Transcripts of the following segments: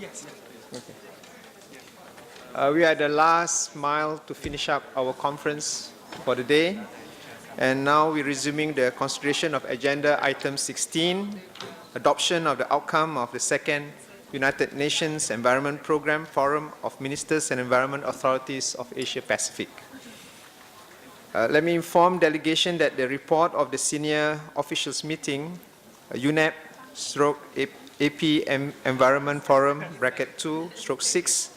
Yes. Okay. We are at the last mile to finish up our conference for the day. And now we're resuming the consideration of Agenda Item 16, adoption of the outcome of the second United Nations Environment Programme Forum of Ministers and Environment Authorities of Asia Pacific. Let me inform delegation that the report of the senior officials meeting, UNEP/AP Environment Forum (2/6),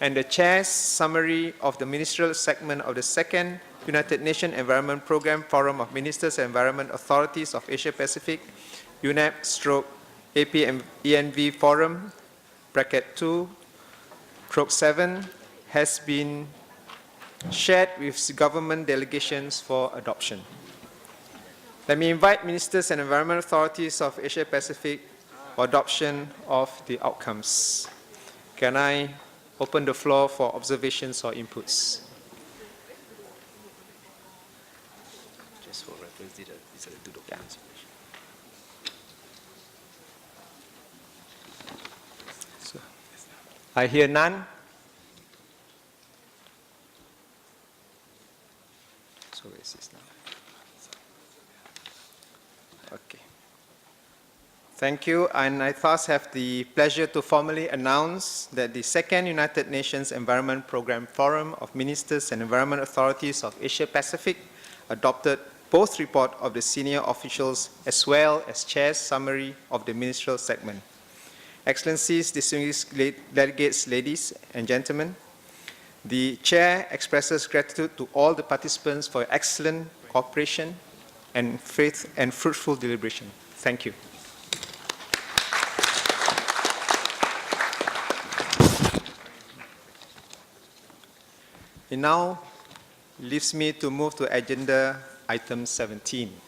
and the chair's summary of the ministerial segment of the second United Nations Environment Programme Forum of Ministers and Environment Authorities of Asia Pacific, UNEP/AP ENV Forum (2/7), has been shared with government delegations for adoption. Let me invite ministers and environment authorities of Asia Pacific for adoption of the outcomes. Can I open the floor for observations or inputs? Just for reference, these are the two documents. So, I hear none. So where is this now? Okay. Thank you, and I thus have the pleasure to formally announce that the second United Nations Environment Programme Forum of Ministers and Environment Authorities of Asia Pacific adopted both reports of the senior officials as well as chair's summary of the ministerial segment. Excellencies, distinguished delegates, ladies and gentlemen, the chair expresses gratitude to all the participants for excellent cooperation and faith and fruitful deliberation. Thank you. It now leaves me to move to Agenda Item 17.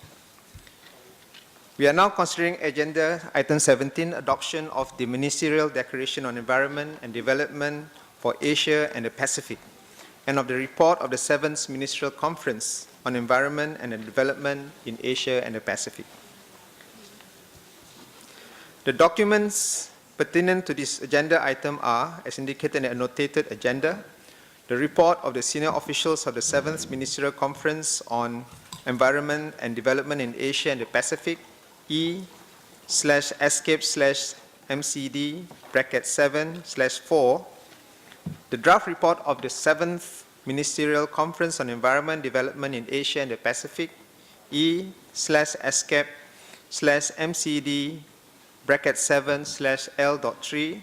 We are now considering Agenda Item 17, adoption of the Ministerial Declaration on Environment and Development for Asia and the Pacific, and of the report of the 7th Ministerial Conference on Environment and Development in Asia and the Pacific. The documents pertinent to this agenda item are, as indicated in the annotated agenda, the report of the senior officials of the 7th Ministerial Conference on Environment and Development in Asia and the Pacific, E/ESCAP/MCD(7/4), the draft report of the 7th Ministerial Conference on Environment and Development in Asia and the Pacific, E/ESCAP/MCD(7/L.3),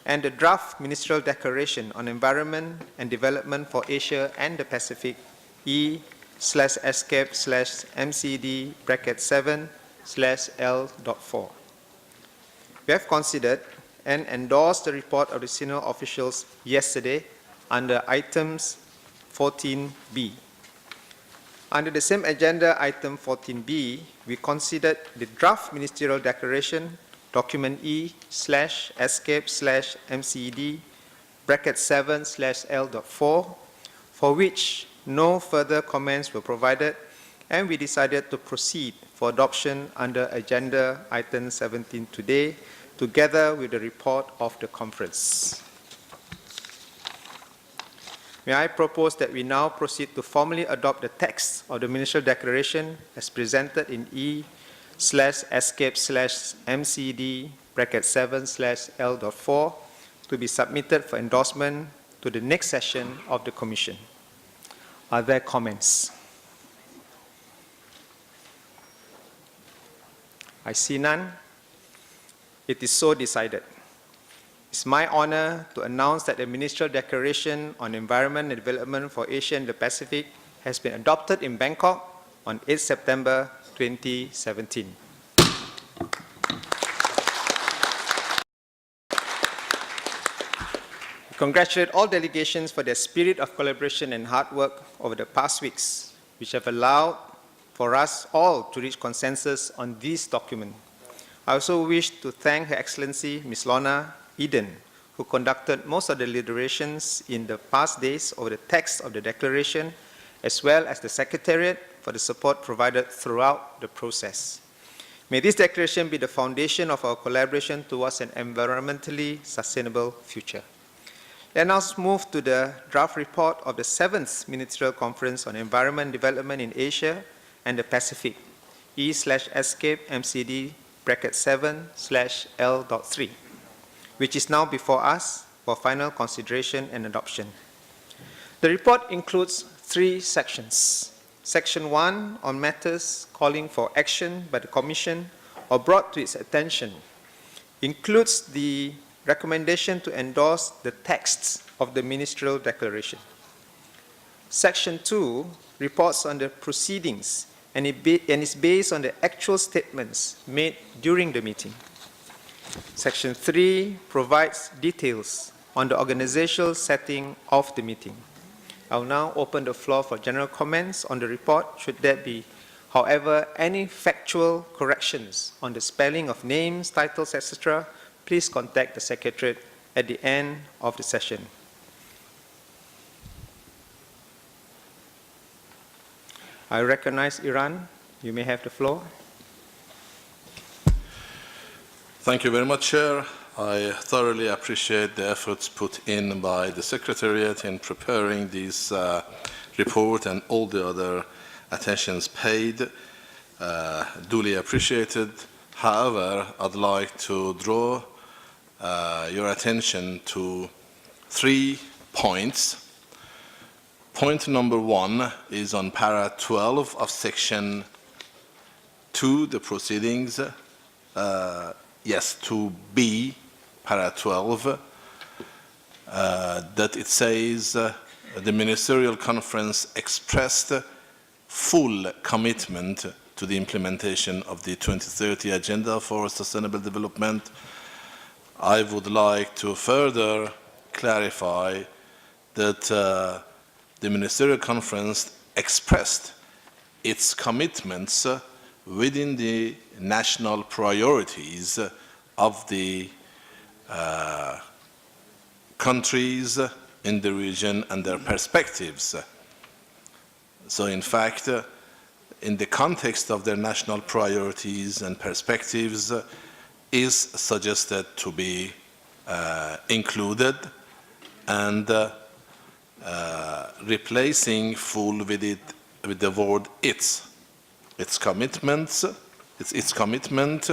and the draft Ministerial Declaration on Environment and Development for Asia and the Pacific, E/ESCAP/MCD(7/L.4). We have considered and endorsed the report of the senior officials yesterday under items 14B. Under the same agenda, item 14B, we considered the draft ministerial declaration, document E/ESCAP/MCD(7/L.4), for which no further comments were provided, and we decided to proceed for adoption under agenda item 17 today, together with the report of the conference. May I propose that we now proceed to formally adopt the text of the ministerial declaration as presented in E/ESCAP/MCD(7/L.4) to be submitted for endorsement to the next session of the Commission. Are there comments? I see none. It is so decided. It's my honor to announce that the Ministerial Declaration on Environment and Development for Asia and the Pacific has been adopted in Bangkok on 8 September 2017. We congratulate all delegations for their spirit of collaboration and hard work over the past weeks, which have allowed for us all to reach consensus on this document. I also wish to thank Her Excellency Ms. Lorna Eden, who conducted most of the deliberations in the past days over the text of the declaration, as well as the Secretariat for the support provided throughout the process. May this declaration be the foundation of our collaboration towards an environmentally sustainable future. Let us move to the draft report of the 7th Ministerial Conference on Environment Development in Asia and the Pacific, E/ESCAP MCD bracket 7/L.3, which is now before us for final consideration and adoption. The report includes 3 sections. Section 1 on matters calling for action by the Commission or brought to its attention includes the recommendation to endorse the texts of the Ministerial Declaration. Section 2 reports on the proceedings and is based on the actual statements made during the meeting. Section 3 provides details on the organizational setting of the meeting. I will now open the floor for general comments on the report. Should there be, however, any factual corrections on the spelling of names, titles, etc., please contact the Secretariat at the end of the session. I recognize Iran. You may have the floor. Thank you very much, Chair. I thoroughly appreciate the efforts put in by the Secretariat in preparing this report and all the other attentions paid. Duly appreciated. However, I'd like to draw your attention to 3 points. Point number 1 is on para 12 of section 2, the proceedings. Yes, 2B, para 12, that it says the Ministerial Conference expressed full commitment to the implementation of the 2030 Agenda for Sustainable Development. I would like to further clarify that the Ministerial Conference expressed its commitments within the national priorities of the countries in the region and their perspectives. So in fact, in the context of their national priorities and perspectives is suggested to be included and replacing full with the word its commitments, its commitment,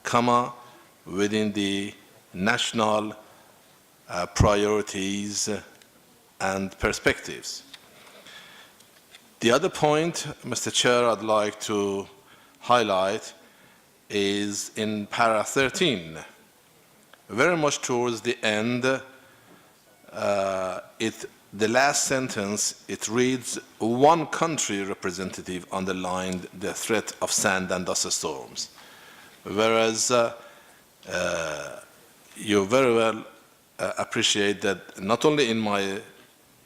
comma, within the national priorities and perspectives. The other point, Mr. Chair, I'd like to highlight is in para 13. Very much towards the end, the last sentence, it reads, one country representative underlined the threat of sand and dust storms. Whereas you very well appreciate that not only in my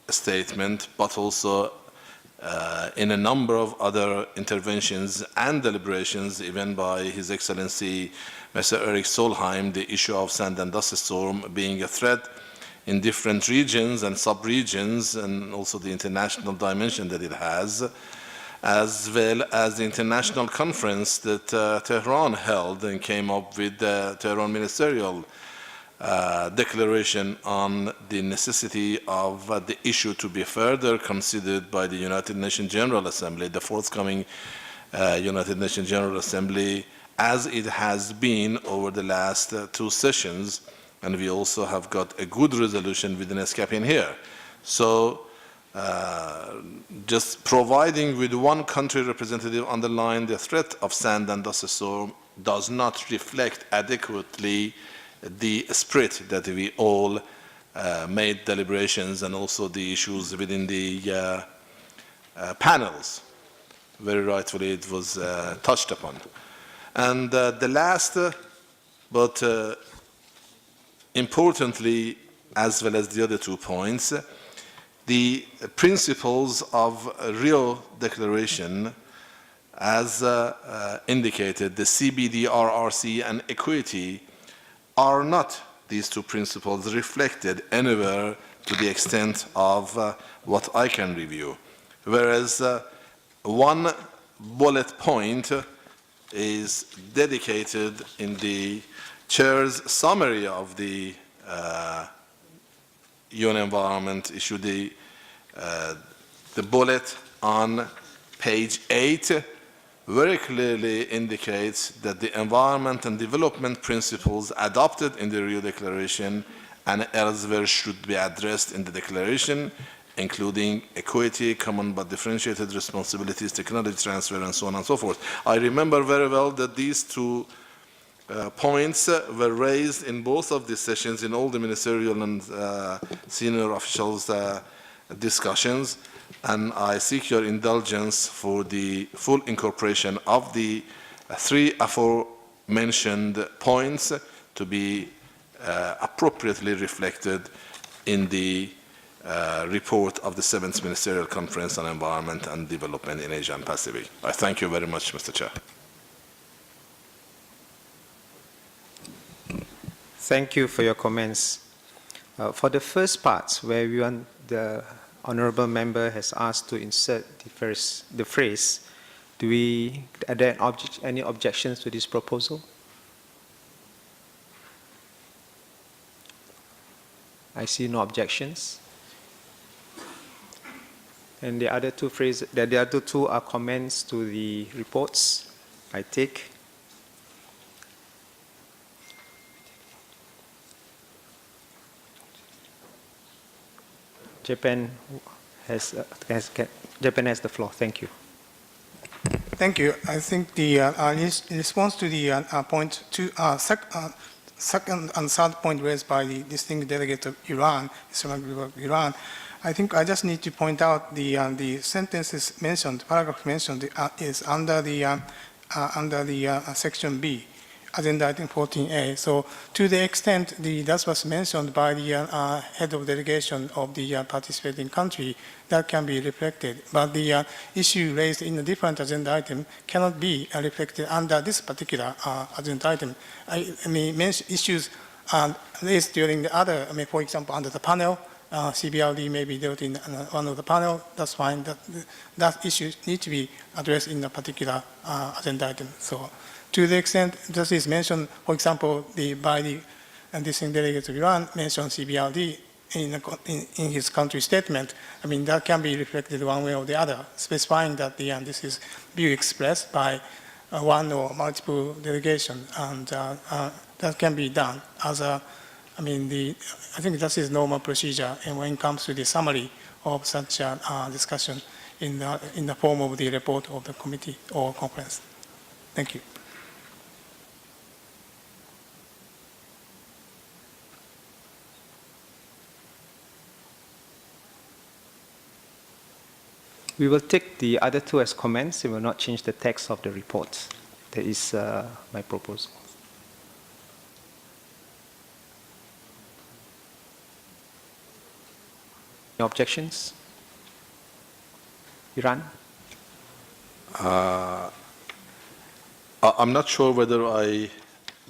statement, but also in a number of other interventions and deliberations, even by His Excellency Mr. Eric Solheim, the issue of sand and dust storm being a threat in different regions and sub-regions, and also the international dimension that it has, as well as the international conference that Tehran held and came up with the Tehran Ministerial declaration on the necessity of the issue to be further considered by the United Nations General Assembly, the forthcoming United Nations General Assembly, as it has been over the last 2 sessions. And we also have got a good resolution within ESCAP in here. So just providing with one country representative underline the threat of sand and dust storm does not reflect adequately the spirit that we all made deliberations and also the issues within the panels. Very rightfully it was touched upon. And the last, but importantly, as well as the other 2 points, the principles of Rio Declaration, as indicated, the CBD, RRC, and equity, are not, these 2 principles, reflected anywhere to the extent of what I can review. Whereas one bullet point is dedicated in the chair's summary of the UN Environment issue, the bullet on page 8 very clearly indicates that the environment and development principles adopted in the Rio Declaration and elsewhere should be addressed in the declaration, including equity, common but differentiated responsibilities, technology transfer, and so on and so forth. I remember very well that these two points were raised in both of these sessions in all the ministerial and senior officials' discussions, and I seek your indulgence for the full incorporation of the three aforementioned points to be appropriately reflected in the report of the 7th Ministerial Conference on Environment and Development in Asia and Pacific. I thank you very much, Mr. Chair. Thank you for your comments. For the first part, where the honourable member has asked to insert the phrase, are there any objections to this proposal? I see no objections. And the other two phrases, the other two are comments to the reports, I take. Japan has the floor. Thank you. Thank you. I think the in response to the point two, second and third point raised by the distinguished delegate of Iran, Islamic Republic of Iran, I think I just need to point out the sentences mentioned, paragraph mentioned is under the section B, agenda item 14A. So to the extent that was mentioned by the head of delegation of the participating country, that can be reflected. But the issue raised in a different agenda item cannot be reflected under this particular agenda item. I mean, issues raised during the other, for example, under the panel, CBRD may be dealt in one of the panel, that's fine. That issue needs to be addressed in a particular agenda item. So to the extent this is mentioned, for example, by the distinguished delegate of Iran mentioned CBRD in his country statement, I mean, that can be reflected one way or the other, specifying that this is view expressed by one or multiple delegation, and that can be done as a, I think that is normal procedure, and when it comes to the summary of such a discussion in the form of the report of the committee or conference. Thank you. We will take the other two as comments. We will not change the text of the report. That is my proposal. Any objections? Iran? I'm not sure whether I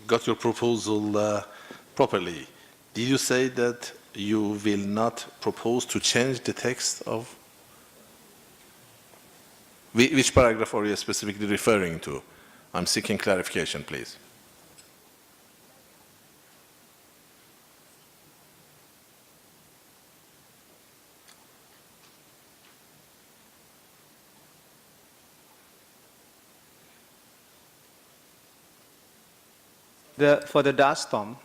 got your proposal properly. Did you say that you will not propose to change the text of? Which paragraph are you specifically referring to? I'm seeking clarification, please. For the dust storm,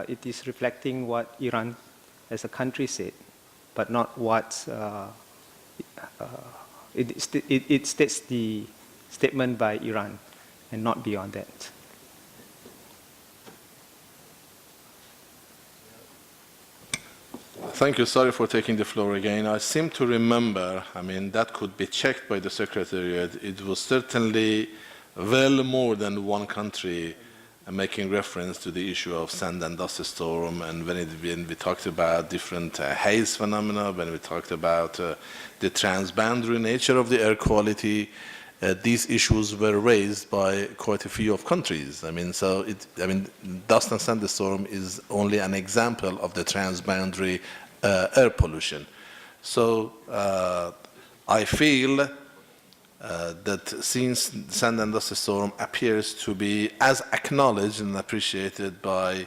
it is reflecting what Iran as a country said, but not what it states the statement by Iran and not beyond that. Thank you. Sorry for taking the floor again. I seem to remember, that could be checked by the Secretariat. It was certainly well more than one country making reference to the issue of sand and dust storm, and when we talked about different haze phenomena, when we talked about the transboundary nature of the air quality, these issues were raised by quite a few of countries. Dust and sandstorm is only an example of the transboundary air pollution. So I feel that since sand and dust storm appears to be as acknowledged and appreciated by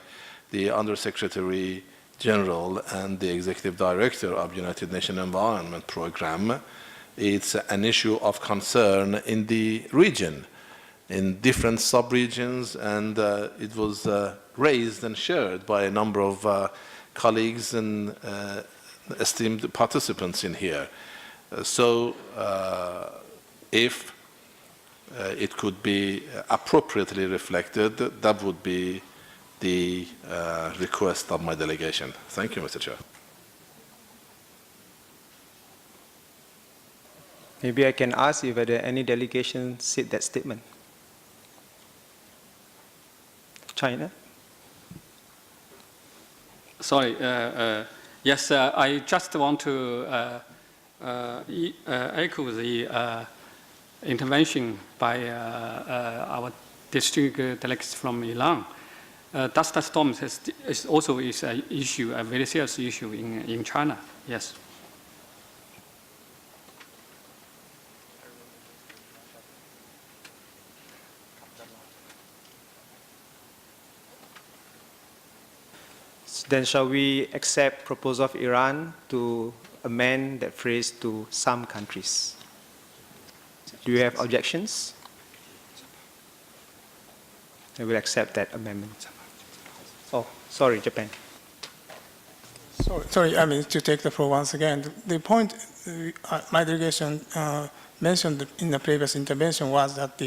the Undersecretary General and the Executive Director of United Nations Environment Program, it's an issue of concern in the region, in different sub-regions, and it was raised and shared by a number of colleagues and esteemed participants in here. So if it could be appropriately reflected, that would be the request of my delegation. Thank you, Mr. Chair. Maybe I can ask if whether any delegation said that statement. China? Sorry. Yes, I just want to echo the intervention by our district delegates from Iran. Dust storms is also an issue, a very serious issue in China. Yes. Then shall we accept proposal of Iran to amend that phrase to some countries? Do you have objections? I will accept that amendment. Oh, sorry, Japan. Sorry, I mean, to take the floor once again. The point my delegation mentioned in the previous intervention was that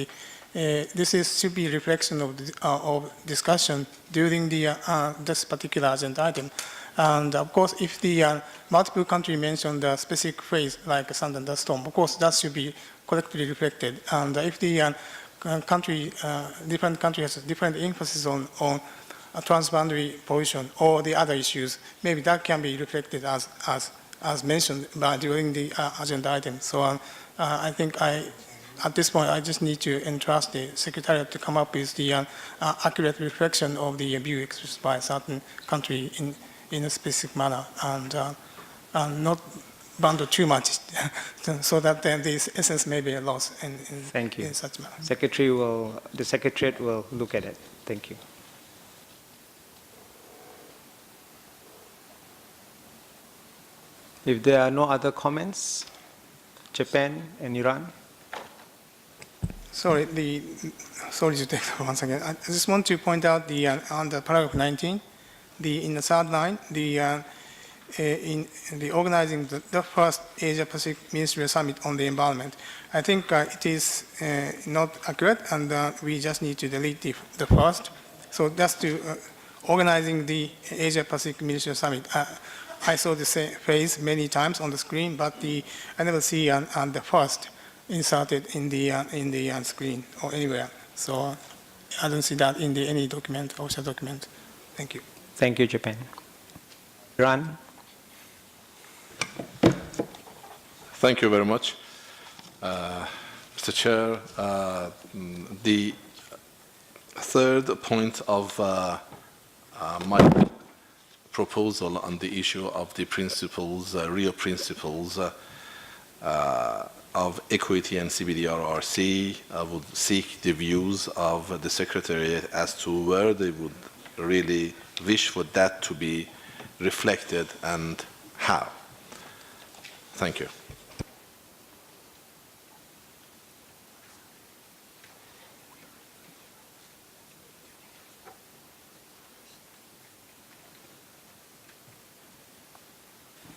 this should be a reflection of discussion during this particular agenda item. And of course, if the multiple countries mention the specific phrase like sand and dust storm, of course, that should be collectively reflected. And if the different countries has different emphasis on a transboundary pollution or the other issues, maybe that can be reflected as mentioned during the agenda item. So I think at this point, I just need to entrust the Secretariat to come up with the accurate reflection of the view expressed by a certain country in a specific manner, and not bundle too much, so that then the essence may be lost Thank you. in such manner. The Secretariat will look at it. Thank you. If there are no other comments, Japan and Iran? Sorry to take that once again. I just want to point out on the paragraph 19, in the third line, in the organizing the first Asia-Pacific Ministerial Summit on the environment. I think it is not accurate, and we just need to delete the first. So just to organizing the Asia-Pacific Ministerial Summit. I saw the same phrase many times on the screen, but I never see the first inserted in the screen or anywhere. So I don't see that in any document, official document. Thank you. Thank you, Japan. Iran? Thank you very much. Mr. Chair, the third point of my proposal on the issue of the principles, real principles of equity and CBDRRC, I would seek the views of the Secretariat as to where they would really wish for that to be reflected and how. Thank you.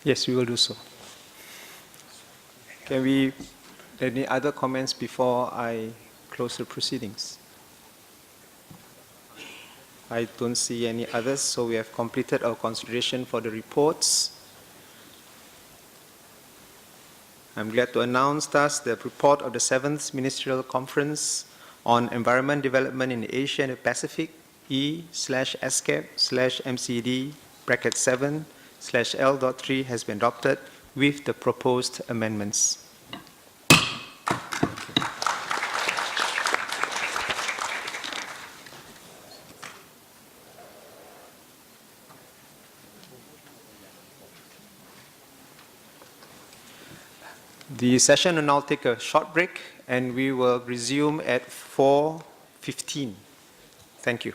Yes, we will do so. Can we, any other comments before I close the proceedings? I don't see any others, so we have completed our consideration for the reports. I'm glad to announce thus the report of the 7th Ministerial Conference on Environment Development in Asia and the Pacific, E/ESCAP/MCD (7/L.3) has been adopted with the proposed amendments. The session will now take a short break, and we will resume at 4:15. Thank you.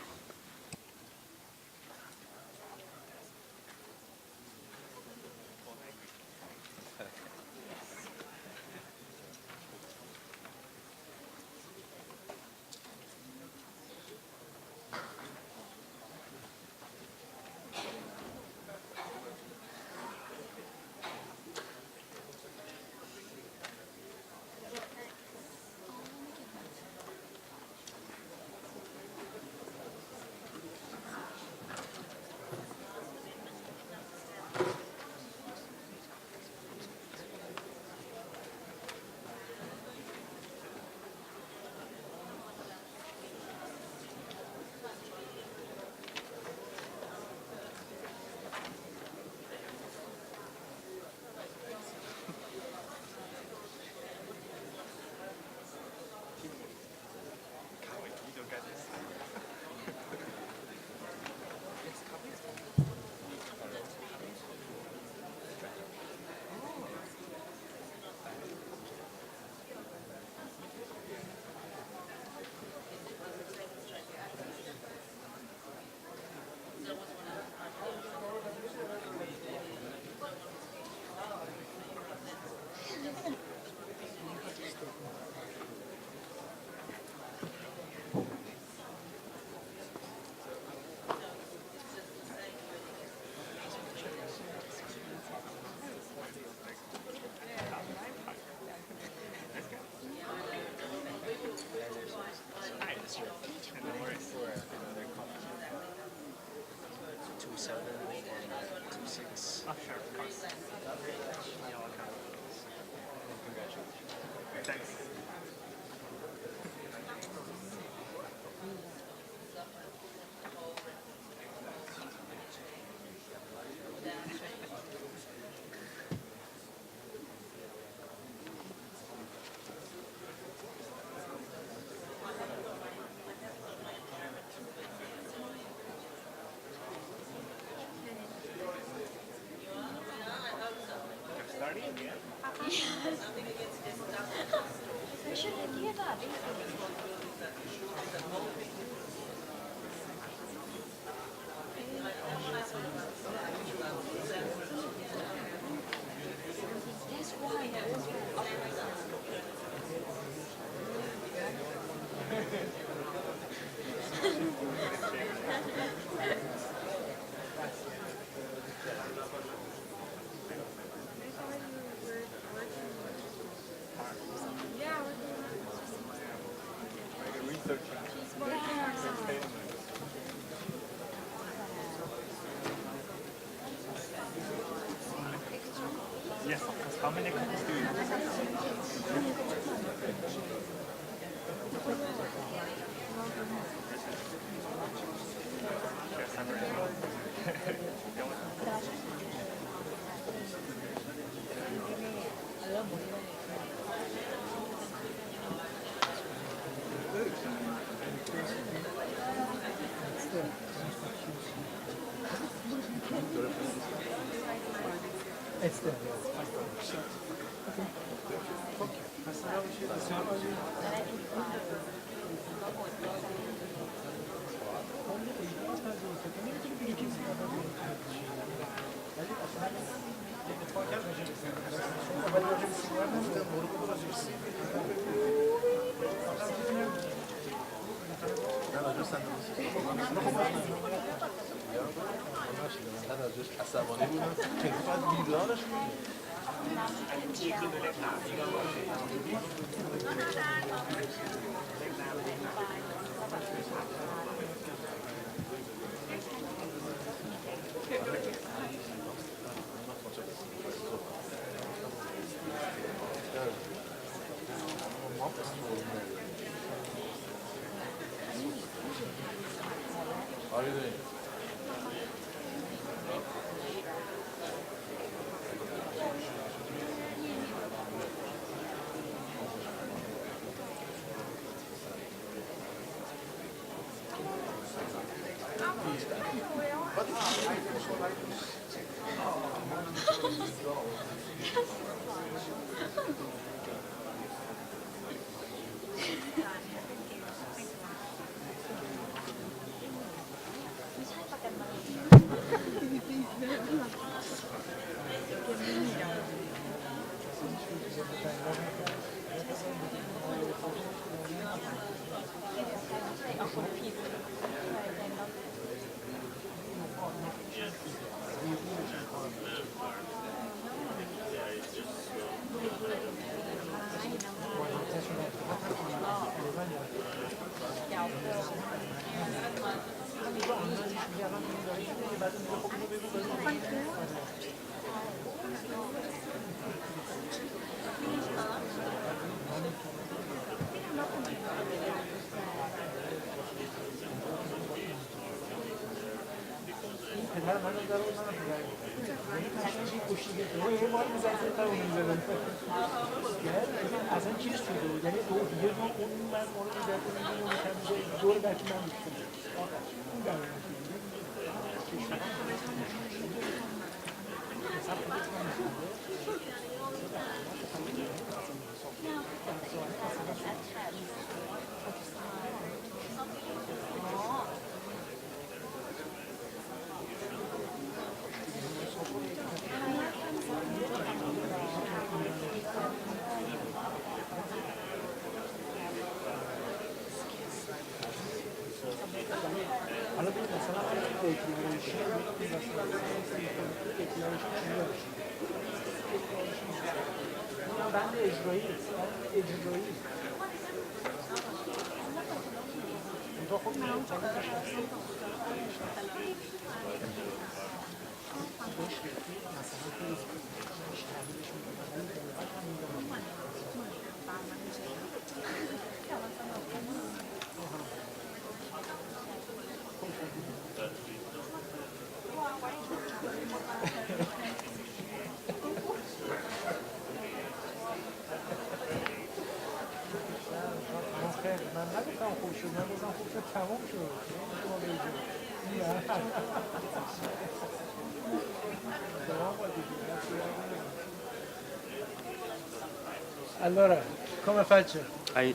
Allora, come faccio? Hai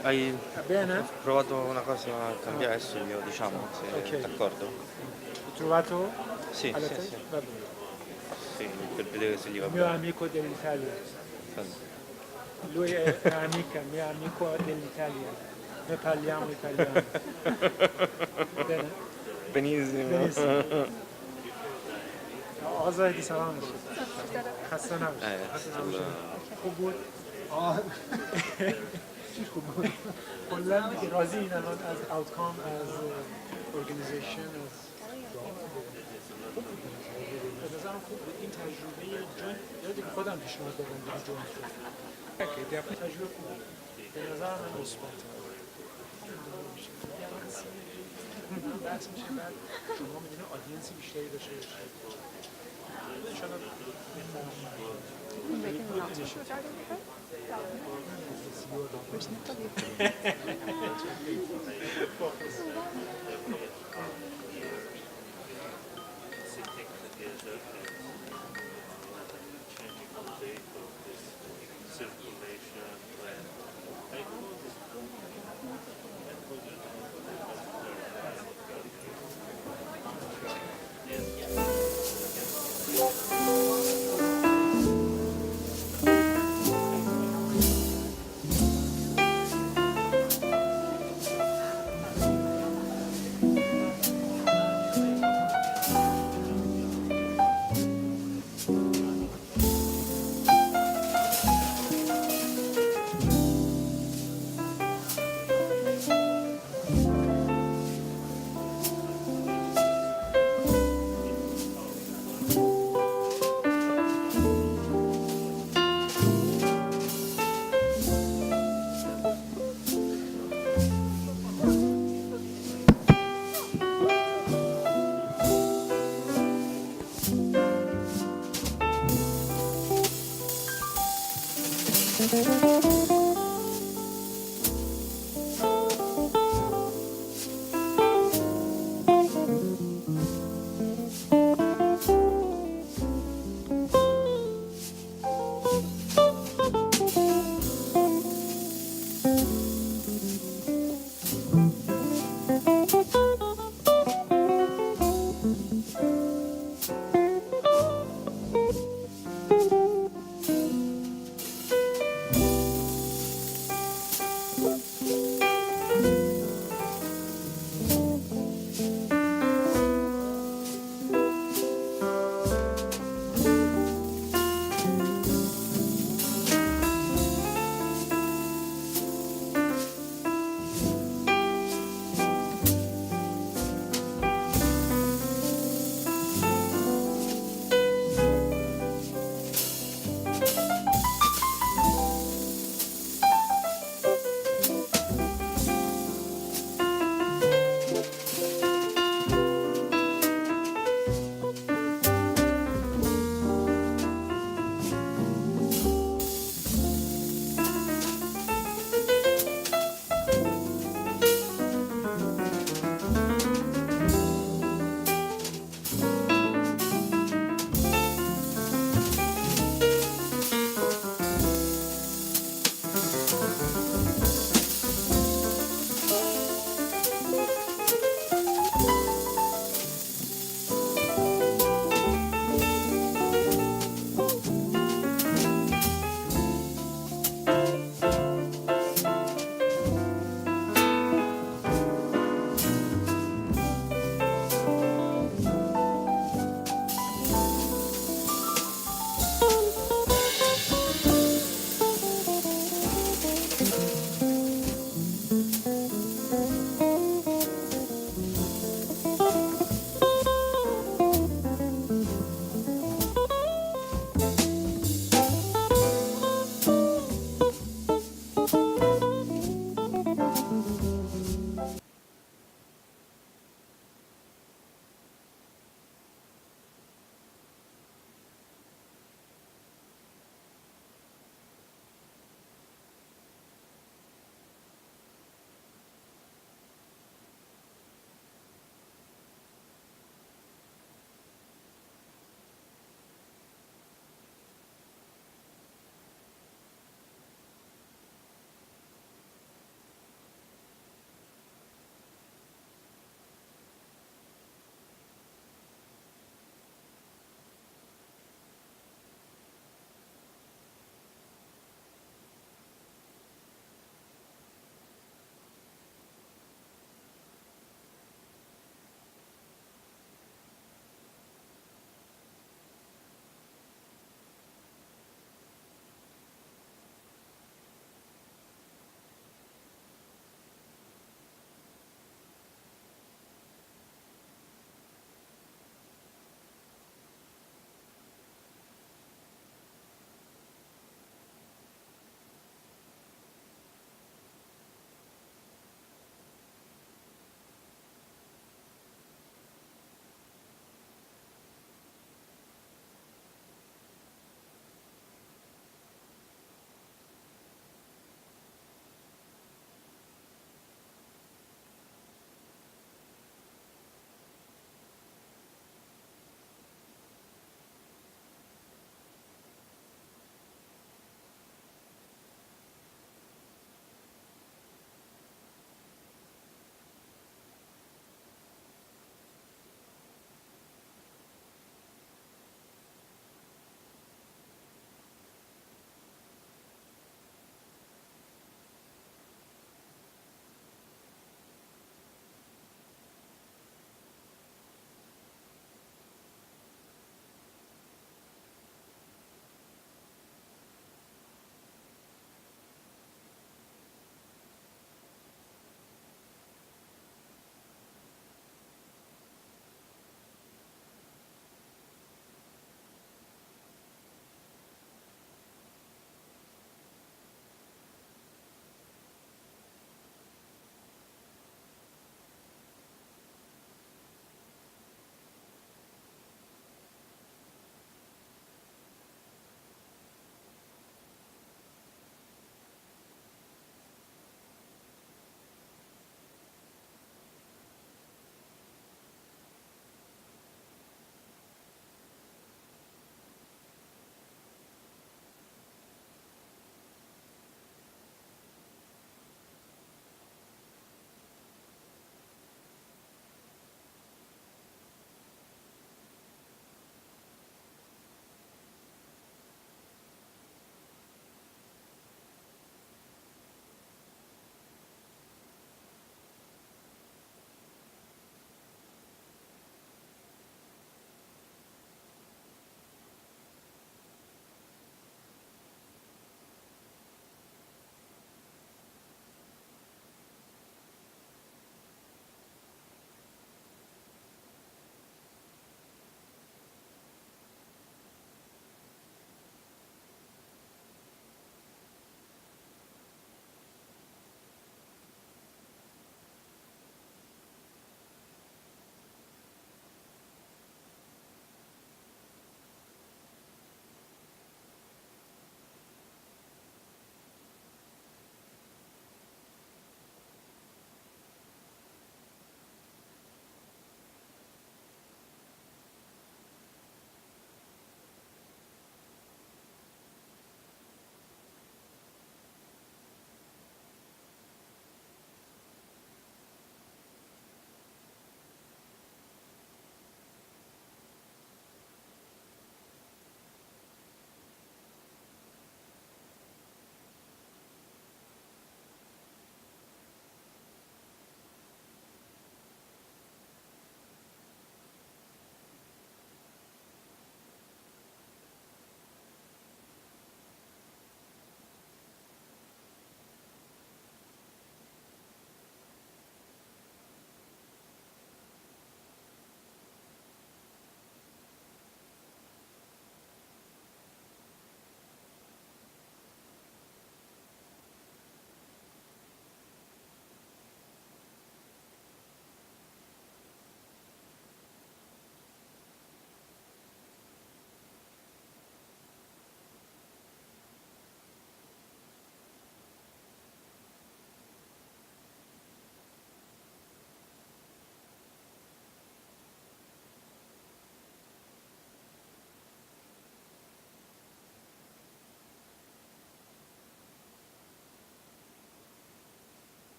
Bene? provato una cosa a cambiare adesso io, diciamo, se Ok. d'accordo? Ho trovato? Sì, alla sì, testa? sì, Va bene. sì, per vedere se gli va Il mio bene. amico dell'Italia. Fanno- Lui è amica, mio amico dell'Italia. Noi parliamo italiano. Va bene? Benissimo. Benissimo. آزادی سلام باشید خسته نباشید خوب بود چی خوب بود کلا دیگه راضی این الان از آوتکام از ارگانیزیشن از به نظرم خوب بود این تجربه جوین یاد دیگه خودم پیشنهاد دادم دیگه جوین شد تجربه خوب بود به نظرم من مثبت بحث میشه بعد شما میدونه آدینسی بیشتری داشته باشید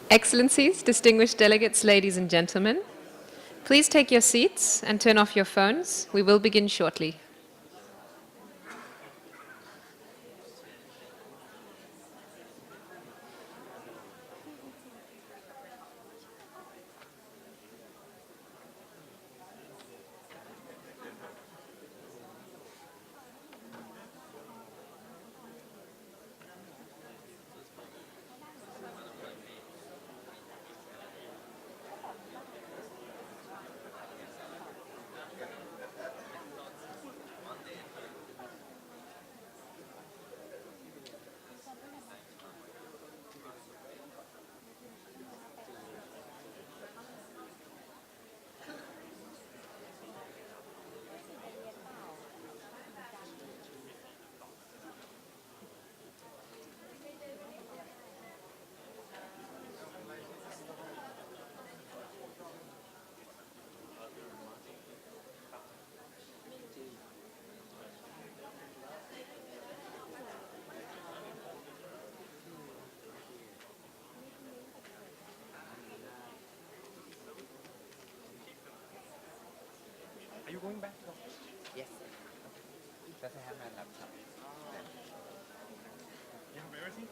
Excellencies, distinguished delegates, ladies and gentlemen, please take your seats and turn off your phones. We will begin shortly. Are you going back? Yes. Does I have my laptop? You have everything?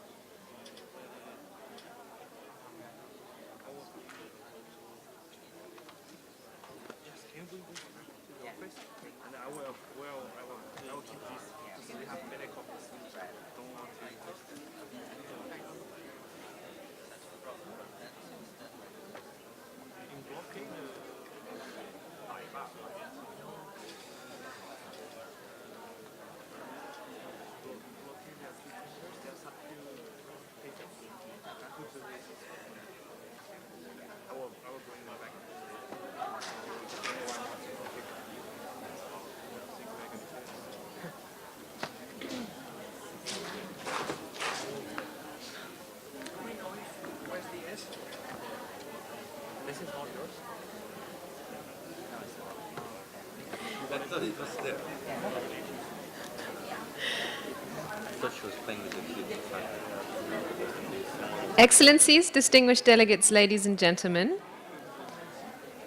Yes, can you bring this back to the office? And I will keep this. So we have many copies. Don't want to waste them. In blocking I will bring my back. Where's the S? This is not yours? No, it's not. I thought it was there. I thought she was playing with the kid. Excellencies, distinguished delegates, ladies and gentlemen,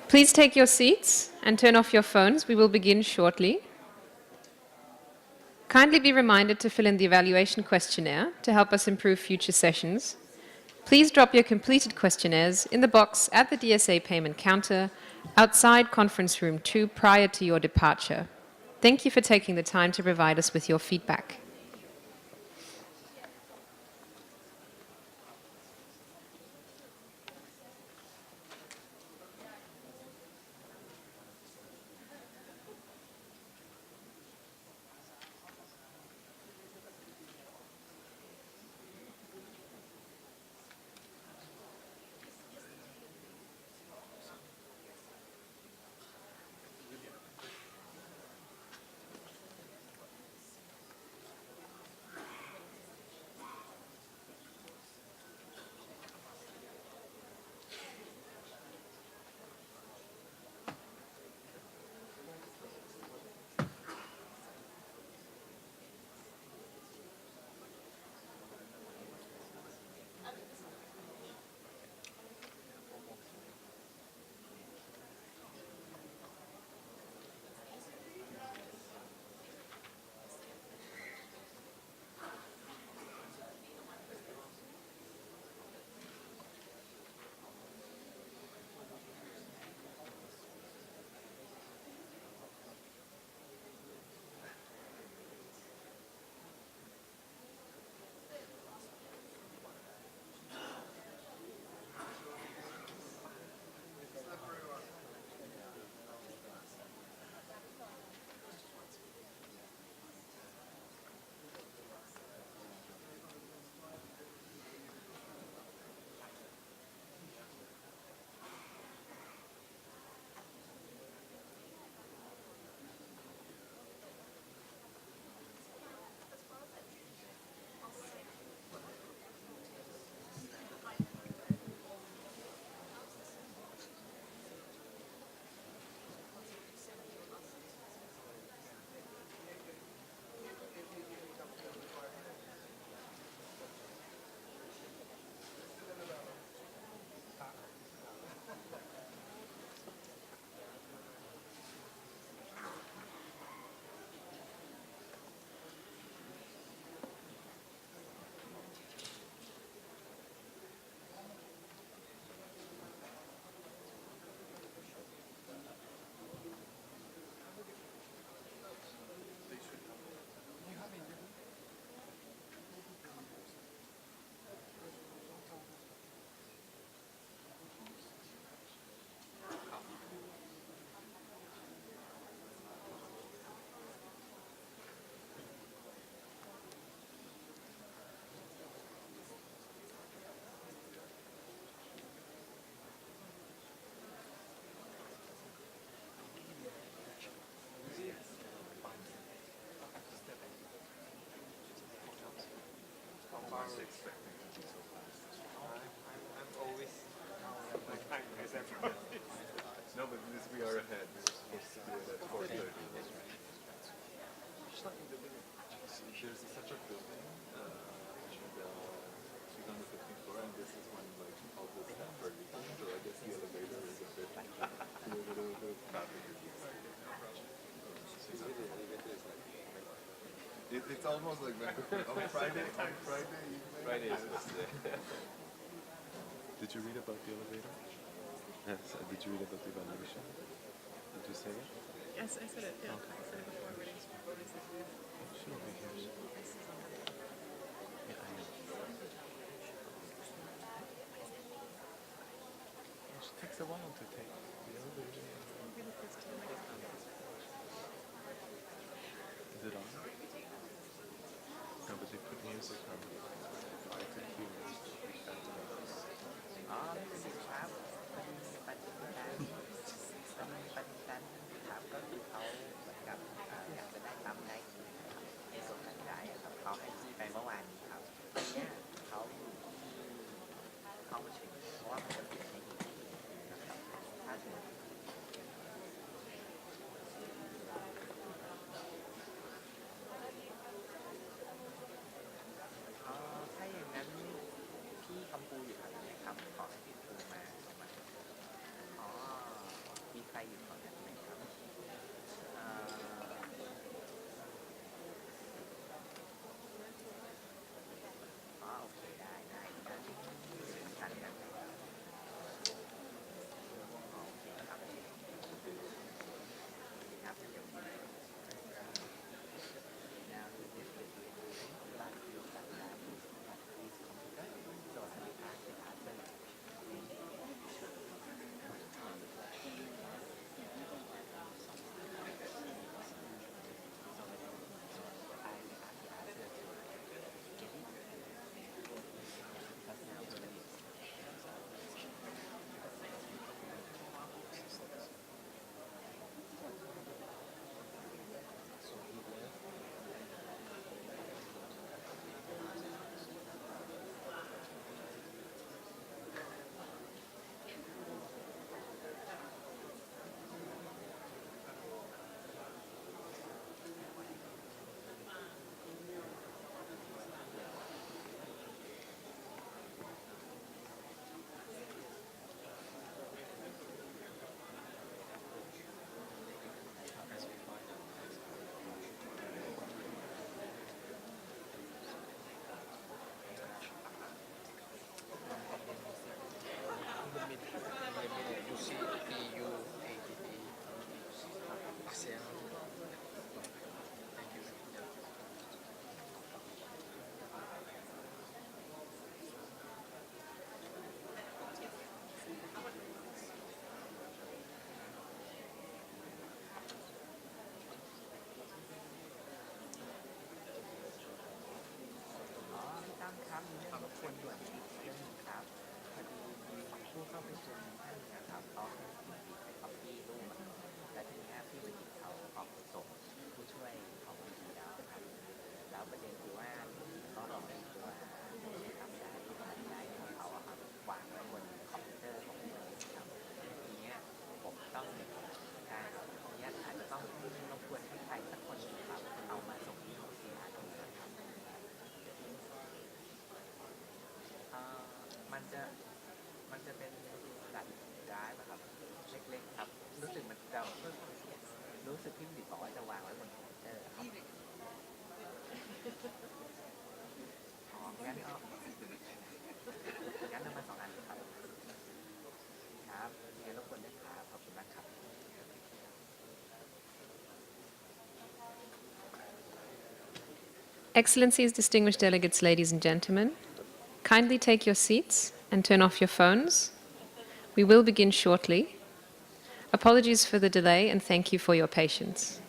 please take your seats and turn off your phones. We will begin shortly. Kindly be reminded to fill in the evaluation questionnaire to help us improve future sessions. Please drop your completed questionnaires in the box at the DSA payment counter outside Conference Room 2 prior to your departure. Thank you for taking the time to provide us with your feedback. I'm always like as everyone. No, but this we are ahead. We were supposed to do it at 4:30. There's a separate building, and 315th floor, and this is when like all the staff are leaving. So I guess the elevator is a bit traffic. It's almost like on Friday evening. Friday is this day. Did you read about the elevator? Yes. Did you read about the evaluation? Did you say it? Yes, I said it. Yeah, I said it before. But Should be here. Yeah, I know. It takes a while to take the elevator. Is it on? No, but they put music on. I could hear it.มันจะเป็นดัดร้ายนะครับเล็กๆครับรู้สึกมันจะรู้สึกที่ดิบอกว่าจะวางไว้บนคอมพิวเตอร์ครับงั้นเอามา2 อันครับครับงั้นรบกวนด้วยครับขอบคุณมากครับ Excellencies, distinguished delegates, ladies and gentlemen, kindly take your seats and turn off your phones. We will begin shortly. Apologies for the delay and thank you for your patience.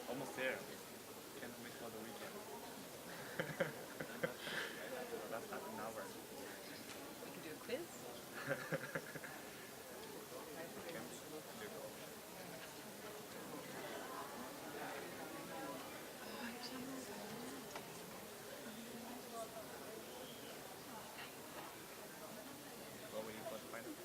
Almost there. Can't wait for the weekend. That's half an hour. We could do a quiz. What were you about to find out?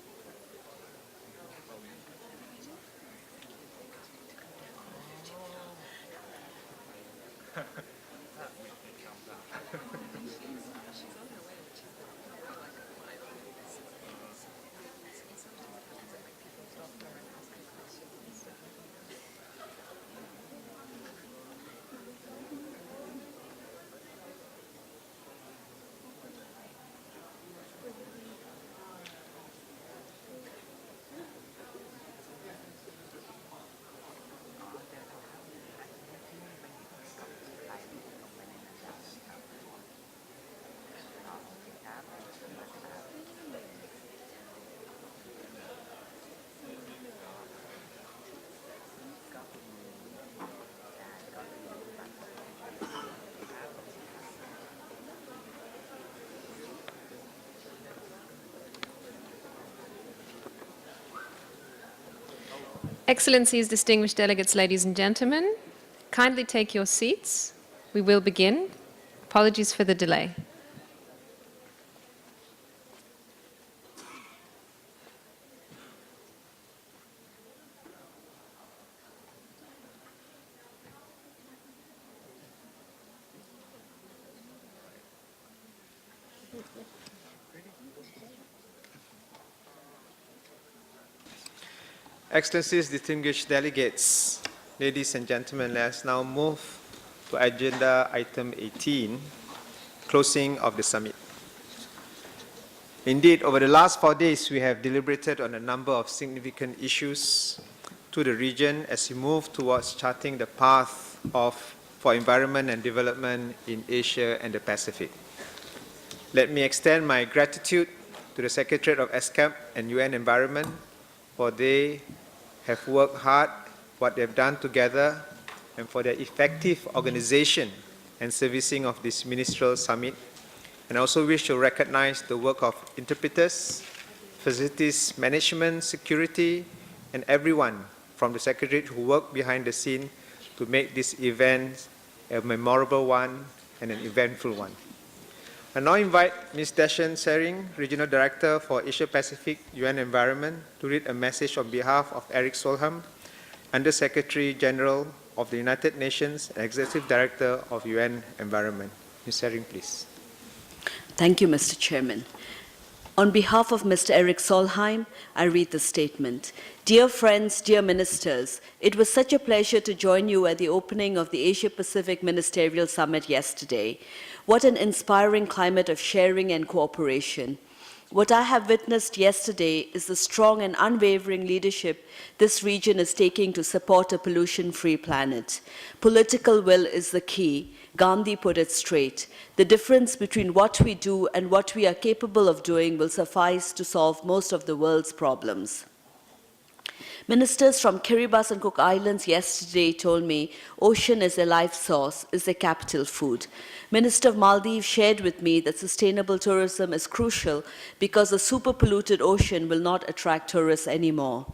Excellencies, distinguished delegates, ladies and gentlemen, kindly take your seats. We will begin. Apologies for the delay. Excellencies, distinguished delegates, ladies and gentlemen, let's now move to agenda item 18, closing of the summit. Indeed, over the last 4 days, we have deliberated on a number of significant issues to the region as we move towards charting the path for environment and development in Asia and the Pacific. Let me extend my gratitude to the Secretariat of ESCAP and UN Environment, for they have worked hard, what they have done together, and for their effective organization and servicing of this Ministerial Summit. And I also wish to recognize the work of interpreters, facilities management, security, and everyone from the Secretariat who worked behind the scene to make this event a memorable one and an eventful one. I now invite Ms. Deshan Sering, Regional Director for Asia Pacific UN Environment, to read a message on behalf of Eric Solheim, Under Secretary General of the United Nations and Executive Director of UN Environment. Ms. Sering, please. Thank you, Mr. Chairman. On behalf of Mr. Eric Solheim, I read the statement. Dear friends, dear ministers, it was such a pleasure to join you at the opening of the Asia-Pacific Ministerial Summit yesterday. What an inspiring climate of sharing and cooperation. What I have witnessed yesterday is the strong and unwavering leadership this region is taking to support a pollution-free planet. Political will is the key. Gandhi put it straight. The difference between what we do and what we are capable of doing will suffice to solve most of the world's problems. Ministers from Kiribati and Cook Islands yesterday told me ocean is a life source, is a capital food. Minister of Maldives shared with me that sustainable tourism is crucial because a super polluted ocean will not attract tourists anymore.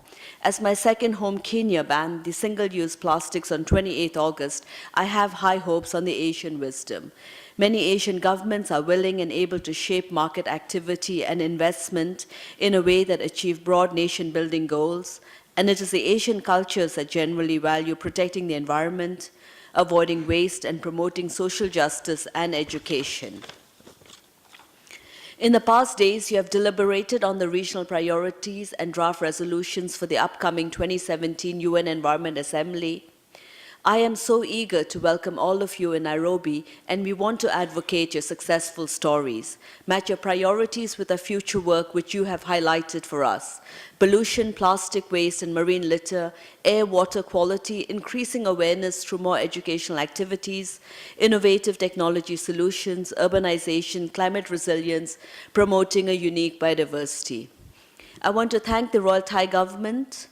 As my second home, Kenya, banned the single-use plastics on 28 August, I have high hopes on the Asian wisdom. Many Asian governments are willing and able to shape market activity and investment in a way that achieve broad nation-building goals, and it is the Asian cultures that generally value protecting the environment, avoiding waste, and promoting social justice and education. In the past days, you have deliberated on the regional priorities and draft resolutions for the upcoming 2017 UN Environment Assembly. I am so eager to welcome all of you in Nairobi, and we want to advocate your successful stories. Match your priorities with the future work which you have highlighted for us. Pollution, plastic waste, and marine litter, air, water quality, increasing awareness through more educational activities, innovative technology solutions, urbanization, climate resilience, promoting a unique biodiversity. I want to thank the Royal Thai government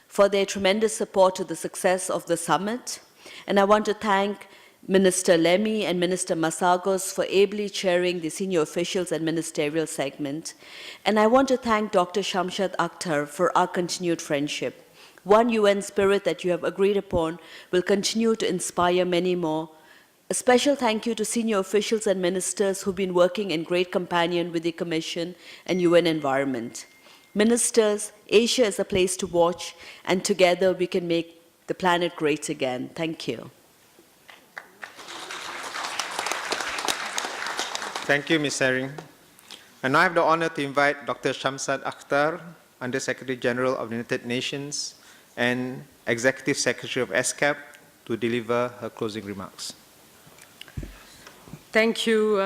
for their tremendous support to the success of the summit. And I want to thank Minister Lemmy and Minister Masagos for ably chairing the senior officials and ministerial segment. And I want to thank Dr. Shamshad Akhtar for our continued friendship. One UN spirit that you have agreed upon will continue to inspire many more. A special thank you to senior officials and ministers who've been working in great companion with the Commission and UN Environment. Ministers, Asia is a place to watch, and together we can make the planet great again. Thank you. Thank you, Ms. Sering. I now have the honor to invite Dr. Shamshad Akhtar, Under Secretary General of the United Nations and Executive Secretary of ESCAP, to deliver her closing remarks. Thank you,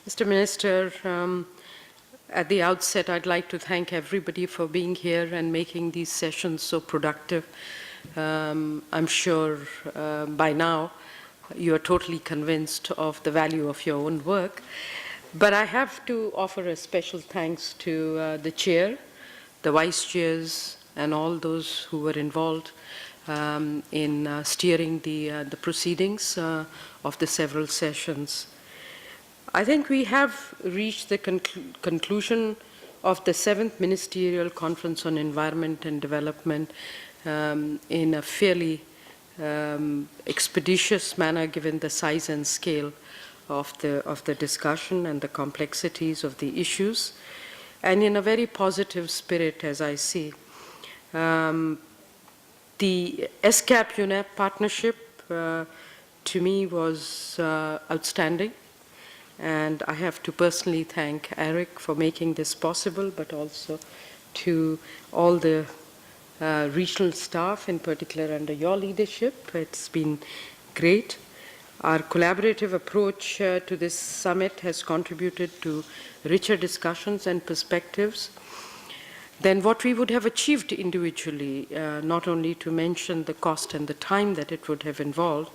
Mr. Minister. At the outset, I'd like to thank everybody for being here and making these sessions so productive. I'm sure by now you are totally convinced of the value of your own work. But I have to offer a special thanks to the chair, the vice chairs, and all those who were involved in steering the proceedings of the several sessions. I think we have reached the conclusion of the 7th Ministerial Conference on Environment and Development in a fairly expeditious manner, given the size and scale of the discussion and the complexities of the issues, and in a very positive spirit, as I see. The ESCAP-UNEP partnership, to me, was outstanding. And I have to personally thank Eric for making this possible, but also to all the regional staff, in particular under your leadership. It's been great. Our collaborative approach to this summit has contributed to richer discussions and perspectives than what we would have achieved individually, not only to mention the cost and the time that it would have involved.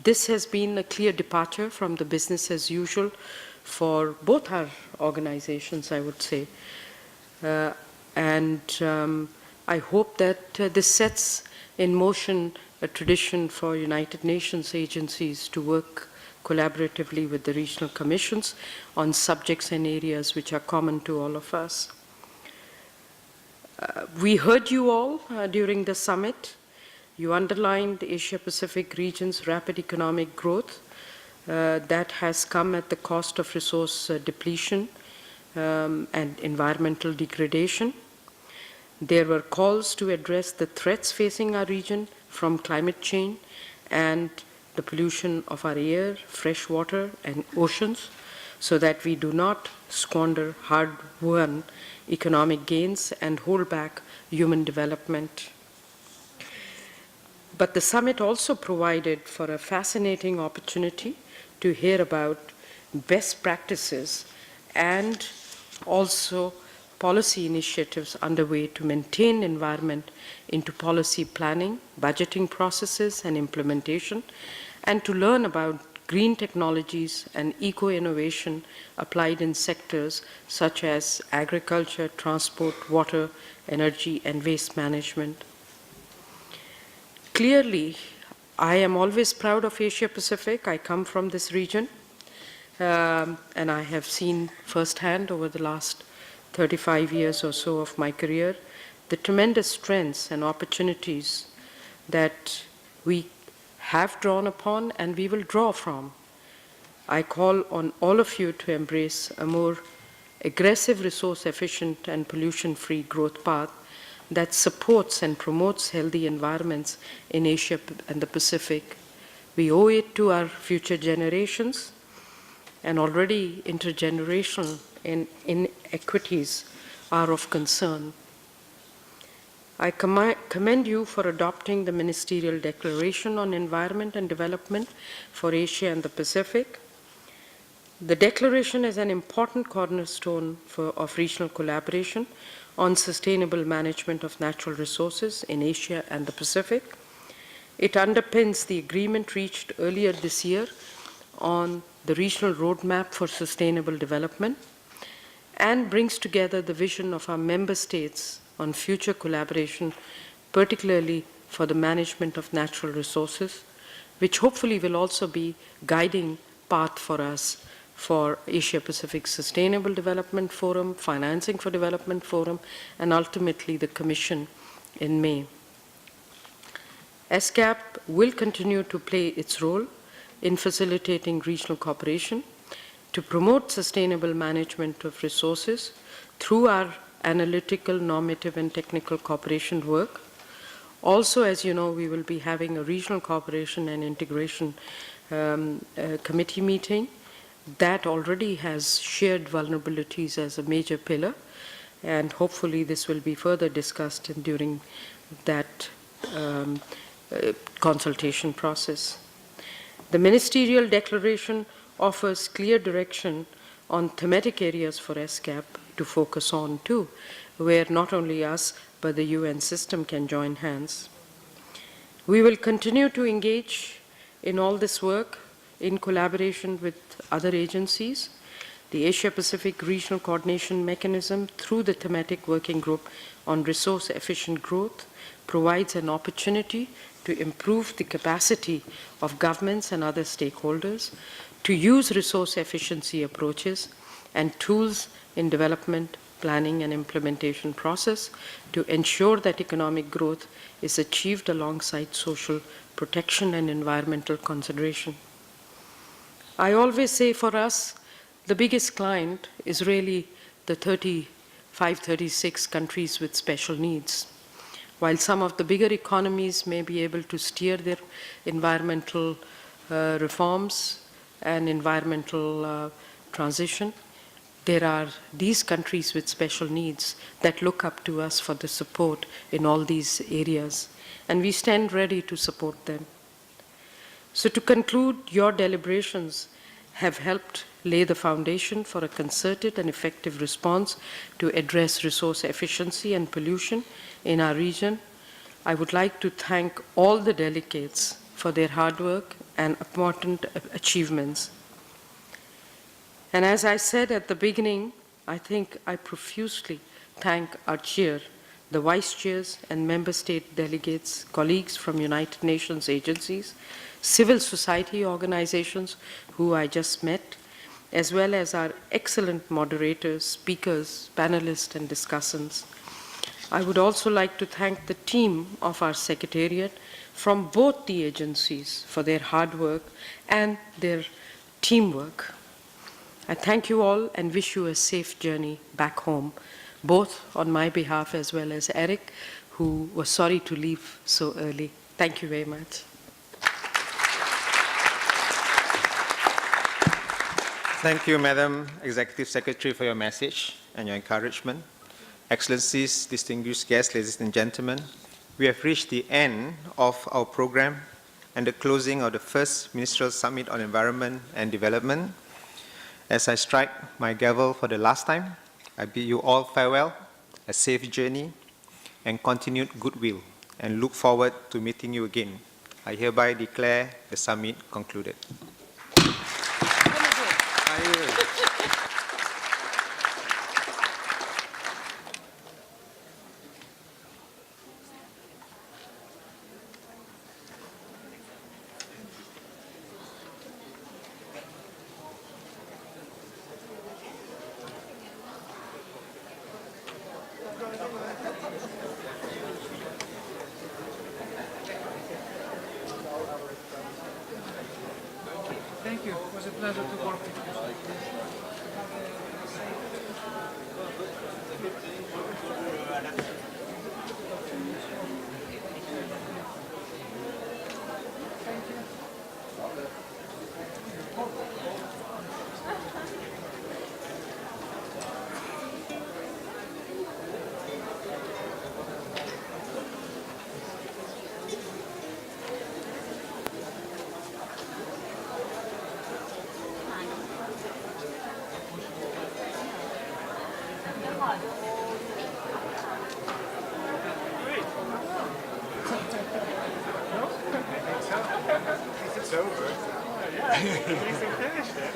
This has been a clear departure from the business as usual for both our organizations, I would say. And I hope that this sets in motion a tradition for United Nations agencies to work collaboratively with the regional commissions on subjects and areas which are common to all of us. We heard you all during the summit. You underlined the Asia-Pacific region's rapid economic growth that has come at the cost of resource depletion and environmental degradation. There were calls to address the threats facing our region from climate change and the pollution of our air, fresh water, and oceans, so that we do not squander hard-won economic gains and hold back human development. But the summit also provided for a fascinating opportunity to hear about best practices and also policy initiatives underway to maintain environment into policy planning, budgeting processes, and implementation, and to learn about green technologies and eco-innovation applied in sectors such as agriculture, transport, water, energy, and waste management. Clearly, I am always proud of Asia Pacific. I come from this region, and I have seen firsthand over the last 35 years or so of my career the tremendous strengths and opportunities that we have drawn upon and we will draw from. I call on all of you to embrace a more aggressive, resource-efficient, and pollution-free growth path that supports and promotes healthy environments in Asia and the Pacific. We owe it to our future generations, and already intergenerational inequities are of concern. I commend you for adopting the Ministerial Declaration on Environment and Development for Asia and the Pacific. The declaration is an important cornerstone of regional collaboration on sustainable management of natural resources in Asia and the Pacific. It underpins the agreement reached earlier this year on the Regional Roadmap for Sustainable Development and brings together the vision of our member states on future collaboration, particularly for the management of natural resources, which hopefully will also be guiding path for us for Asia-Pacific Sustainable Development Forum, Financing for Development Forum, and ultimately the Commission in May. ESCAP will continue to play its role in facilitating regional cooperation to promote sustainable management of resources through our analytical, normative, and technical cooperation work. Also, as you know, we will be having a regional cooperation and integration committee meeting that already has shared vulnerabilities as a major pillar, and hopefully this will be further discussed during that consultation process. The Ministerial Declaration offers clear direction on thematic areas for ESCAP to focus on too, where not only us but the UN system can join hands. We will continue to engage in all this work in collaboration with other agencies. The Asia-Pacific Regional Coordination Mechanism through the Thematic Working Group on Resource-Efficient Growth provides an opportunity to improve the capacity of governments and other stakeholders to use resource efficiency approaches and tools in development, planning, and implementation process to ensure that economic growth is achieved alongside social protection and environmental consideration. I always say for us, the biggest client is really the 35, 36 countries with special needs. While some of the bigger economies may be able to steer their environmental reforms and environmental transition, there are these countries with special needs that look up to us for the support in all these areas, and we stand ready to support them. So to conclude, your deliberations have helped lay the foundation for a concerted and effective response to address resource efficiency and pollution in our region. I would like to thank all the delegates for their hard work and important achievements. And as I said at the beginning, I think I profusely thank our chair, the vice chairs and member state delegates, colleagues from United Nations agencies, civil society organizations who I just met, as well as our excellent moderators, speakers, panelists, and discussants. I would also like to thank the team of our Secretariat from both the agencies for their hard work and their teamwork. I thank you all and wish you a safe journey back home, both on my behalf as well as Eric, who was sorry to leave so early. Thank you very much. Thank you, Madam Executive Secretary, for your message and your encouragement. Excellencies, distinguished guests, ladies and gentlemen, we have reached the end of our program and the closing of the first Ministerial Summit on Environment and Development. As I strike my gavel for the last time, I bid you all farewell, a safe journey, and continued goodwill, and look forward to meeting you again. I hereby declare the summit concluded. Thank you. It was a pleasure to work with you. It's over. Yeah, he's finished it.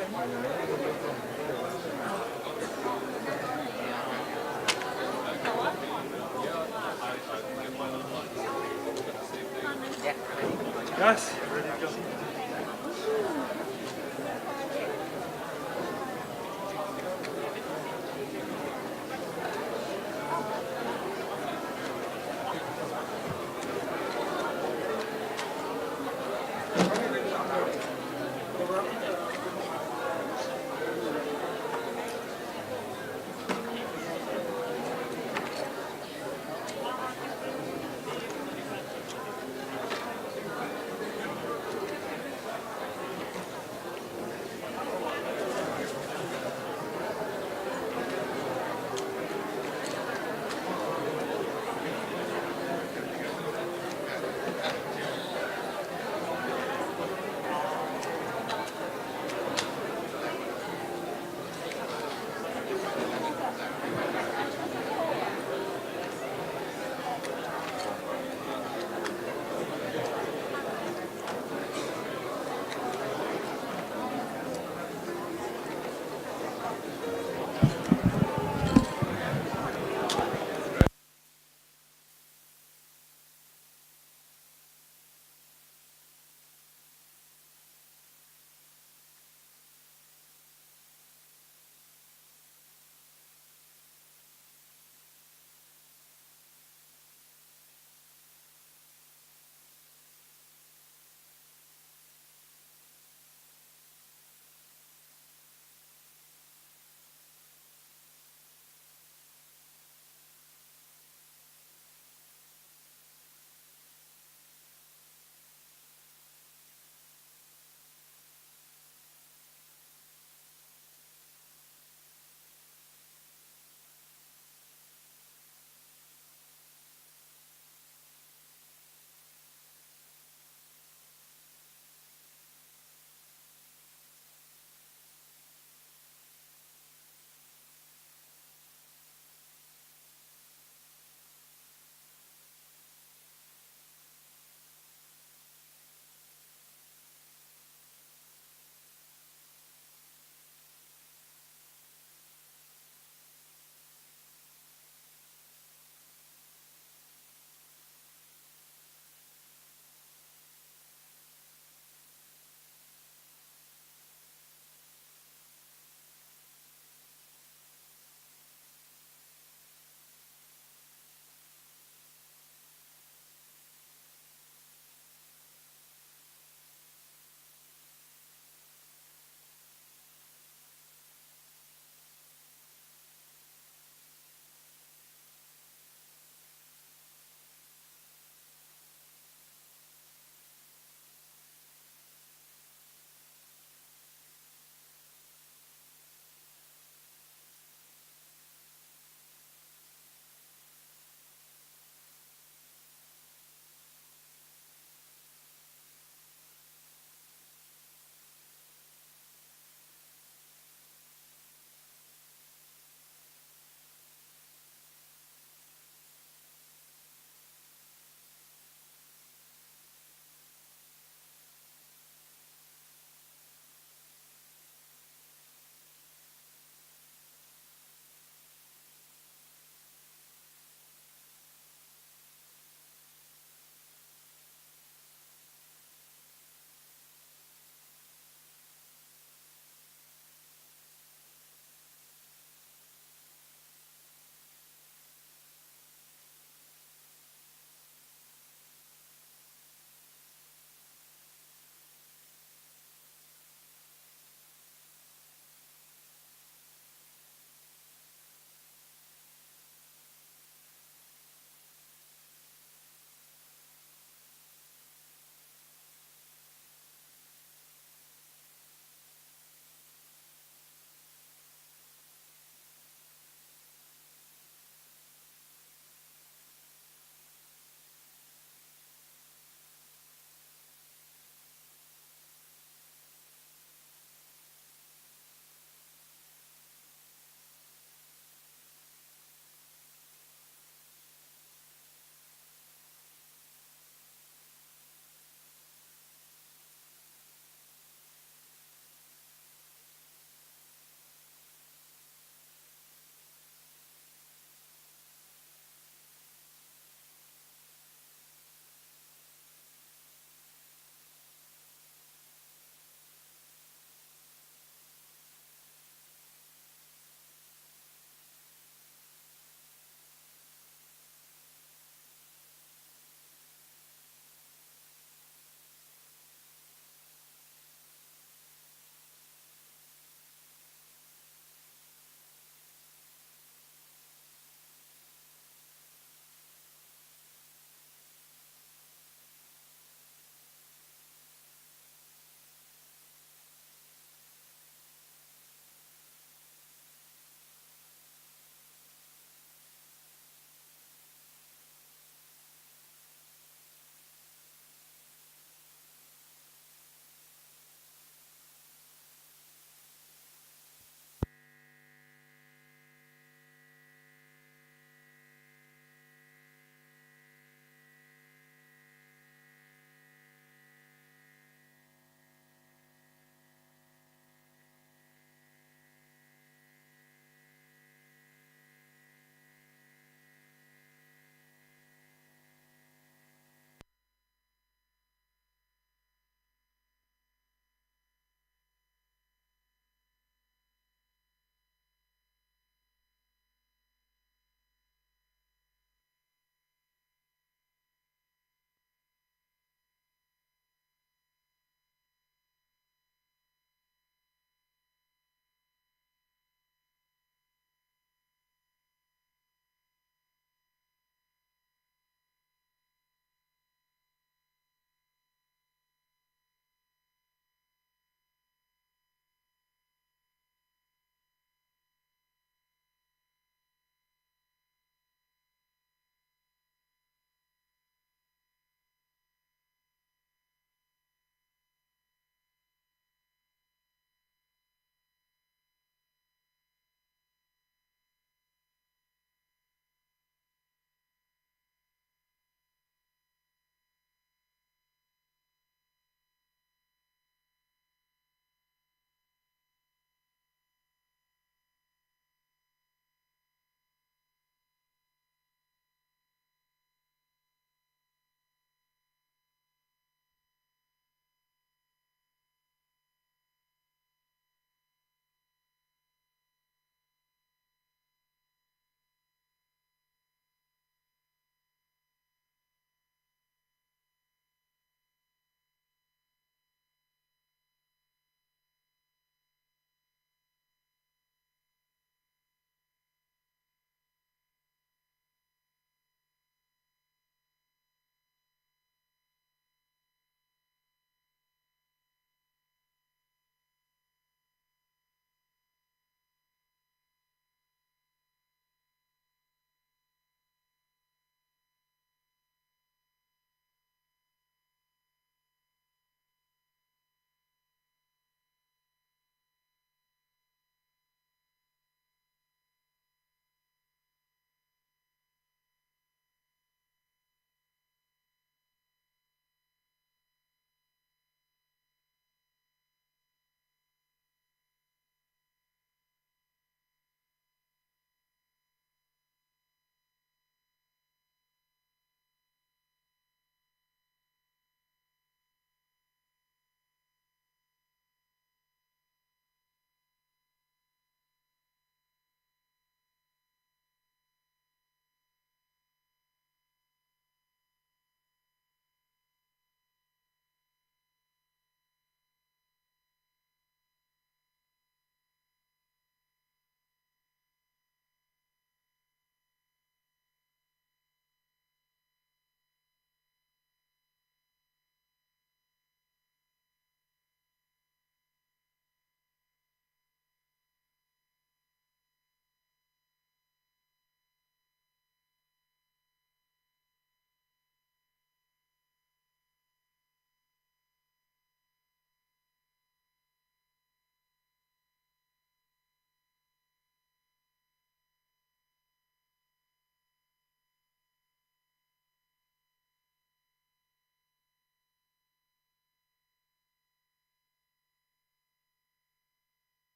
Yes.